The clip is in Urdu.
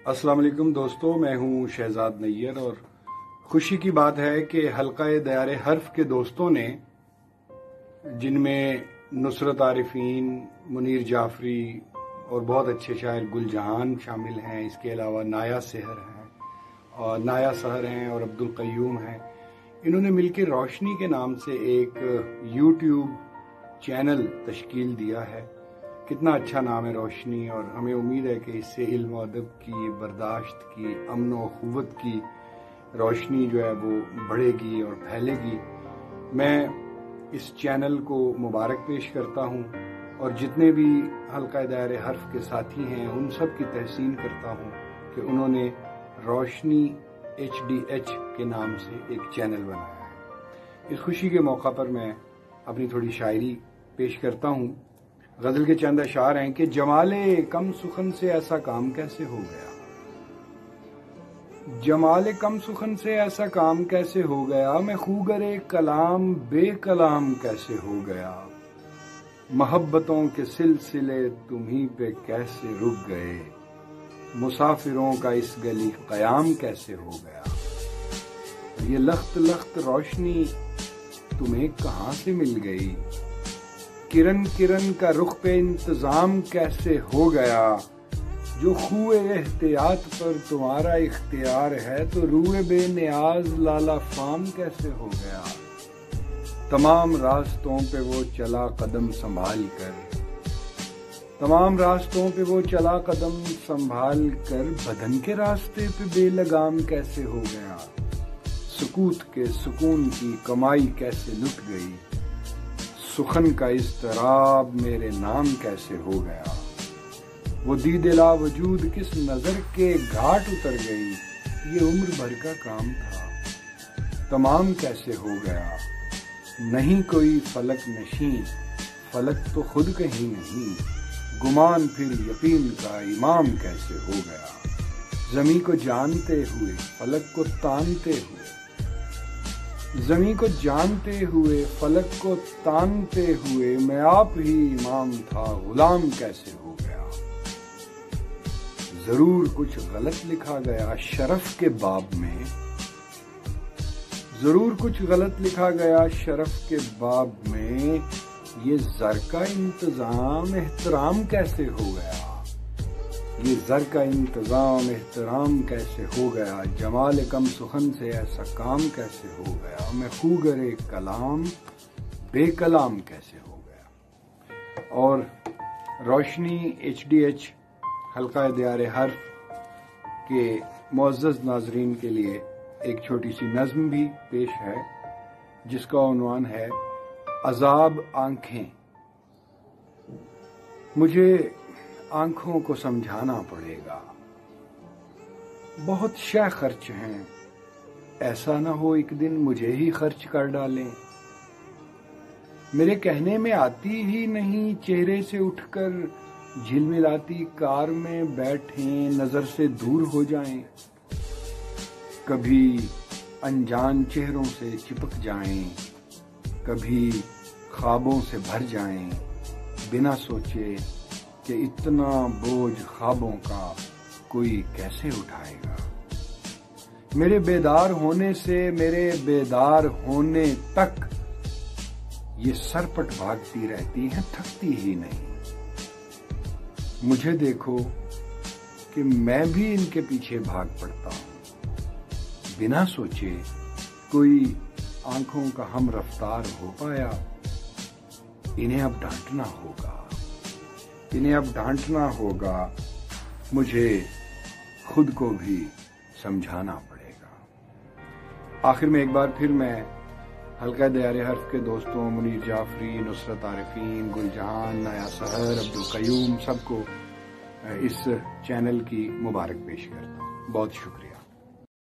السلام علیکم دوستو، میں ہوں شہزاد نیر اور خوشی کی بات ہے کہ حلقہ دیار حرف کے دوستوں نے، جن میں نصرت عارفین، منیر جعفری اور بہت اچھے شاعر گل جہان شامل ہیں، اس کے علاوہ نایا سحر ہیں اور عبدالقیوم ہیں، انہوں نے مل کے روشنی کے نام سے ایک یوٹیوب چینل تشکیل دیا ہے۔ کتنا اچھا نام ہے روشنی، اور ہمیں امید ہے کہ اس سے علم و ادب کی، برداشت کی، امن و اخوت کی روشنی جو ہے وہ بڑھے گی اور پھیلے گی۔ میں اس چینل کو مبارک پیش کرتا ہوں اور جتنے بھی حلقہ دائر حرف کے ساتھی ہیں ان سب کی تحسین کرتا ہوں کہ انہوں نے روشنی HDH کے نام سے ایک چینل بنایا ہے۔ اس خوشی کے موقع پر میں اپنی تھوڑی شاعری پیش کرتا ہوں۔ غزل کے چند اشعار ہیں کہ جمال کم سخن سے ایسا کام کیسے ہو گیا، جمال کم سخن سے ایسا کام کیسے ہو گیا، میں خوگر کلام بے کلام کیسے ہو گیا، محبتوں کے سلسلے تمہیں پہ کیسے رک گئے، مسافروں کا اس گلی قیام کیسے ہو گیا، یہ لخت لخت روشنی تمہیں کہاں سے مل گئی، کرن کرن کا رخ پہ انتظام کیسے ہو گیا، جو خوئے احتیاط پر تمہارا اختیار ہے تو روئے بے نیاز لالا فام کیسے ہو گیا، تمام راستوں پہ وہ چلا قدم سنبھال کر، تمام راستوں پہ وہ چلا قدم سنبھال کر، بدن کے راستے پہ بے لگام کیسے ہو گیا، سکوت کے سکون کی کمائی کیسے لٹ گئی، سخن کا اضطراب میرے نام کیسے ہو گیا، وہ دید لا وجود کس نظر کے گھاٹ اتر گئی، یہ عمر بھر کا کام تھا تمام کیسے ہو گیا، نہیں کوئی فلک نشین فلک تو خود کہیں نہیں، گمان پھر یقین کا امام کیسے ہو گیا، زمیں کو جانتے ہوئے فلک کو تانتے ہوئے، زمیں کو جانتے ہوئے فلک کو تانتے ہوئے، میں آپ ہی امام تھا غلام کیسے ہو گیا، ضرور کچھ غلط لکھا گیا شرف کے باب میں، ضرور کچھ غلط لکھا گیا شرف کے باب میں، یہ زر کا انتظام احترام کیسے ہو گیا، یہ زر کا انتظام احترام کیسے ہو گیا، جمال کم سخن سے ایسا کام کیسے ہو گیا، میں خوگر کلام بے کلام کیسے ہو گیا۔ اور روشنی HDH حلقہ دیار حرف کے معزز ناظرین کے لیے ایک چھوٹی سی نظم بھی پیش ہے جس کا عنوان ہے عذاب آنکھیں۔ مجھے آنکھوں کو سمجھانا پڑے گا، بہت شے خرچ ہیں، ایسا نہ ہو ایک دن مجھے ہی خرچ کر ڈالیں، میرے کہنے میں آتی ہی نہیں چہرے سے اٹھ کر جھلملاتی کار میں بیٹھیں نظر سے دور ہو جائیں، کبھی انجان چہروں سے چپک جائیں، کبھی خوابوں سے بھر جائیں، بنا سوچے کہ اتنا بوجھ خوابوں کا کوئی کیسے اٹھائے گا، میرے بیدار ہونے سے میرے بیدار ہونے تک یہ سرپٹ بھاگتی رہتی ہیں، تھکتی ہی نہیں، مجھے دیکھو کہ میں بھی ان کے پیچھے بھاگ پڑتا ہوں، بنا سوچے کوئی آنکھوں کا ہم رفتار ہو پایا، انہیں اب ڈانٹنا ہوگا، انہیں اب ڈانٹنا ہوگا، مجھے خود کو بھی سمجھانا پڑے گا۔ آخر میں ایک بار پھر میں حلقہ دیار حرف کے دوستوں منیر جعفری، نصرت عارفین، گل جہان، نایا سحر، عبدالقیوم سب کو اس چینل کی مبارک پیش کرتا ہوں۔ بہت شکریہ۔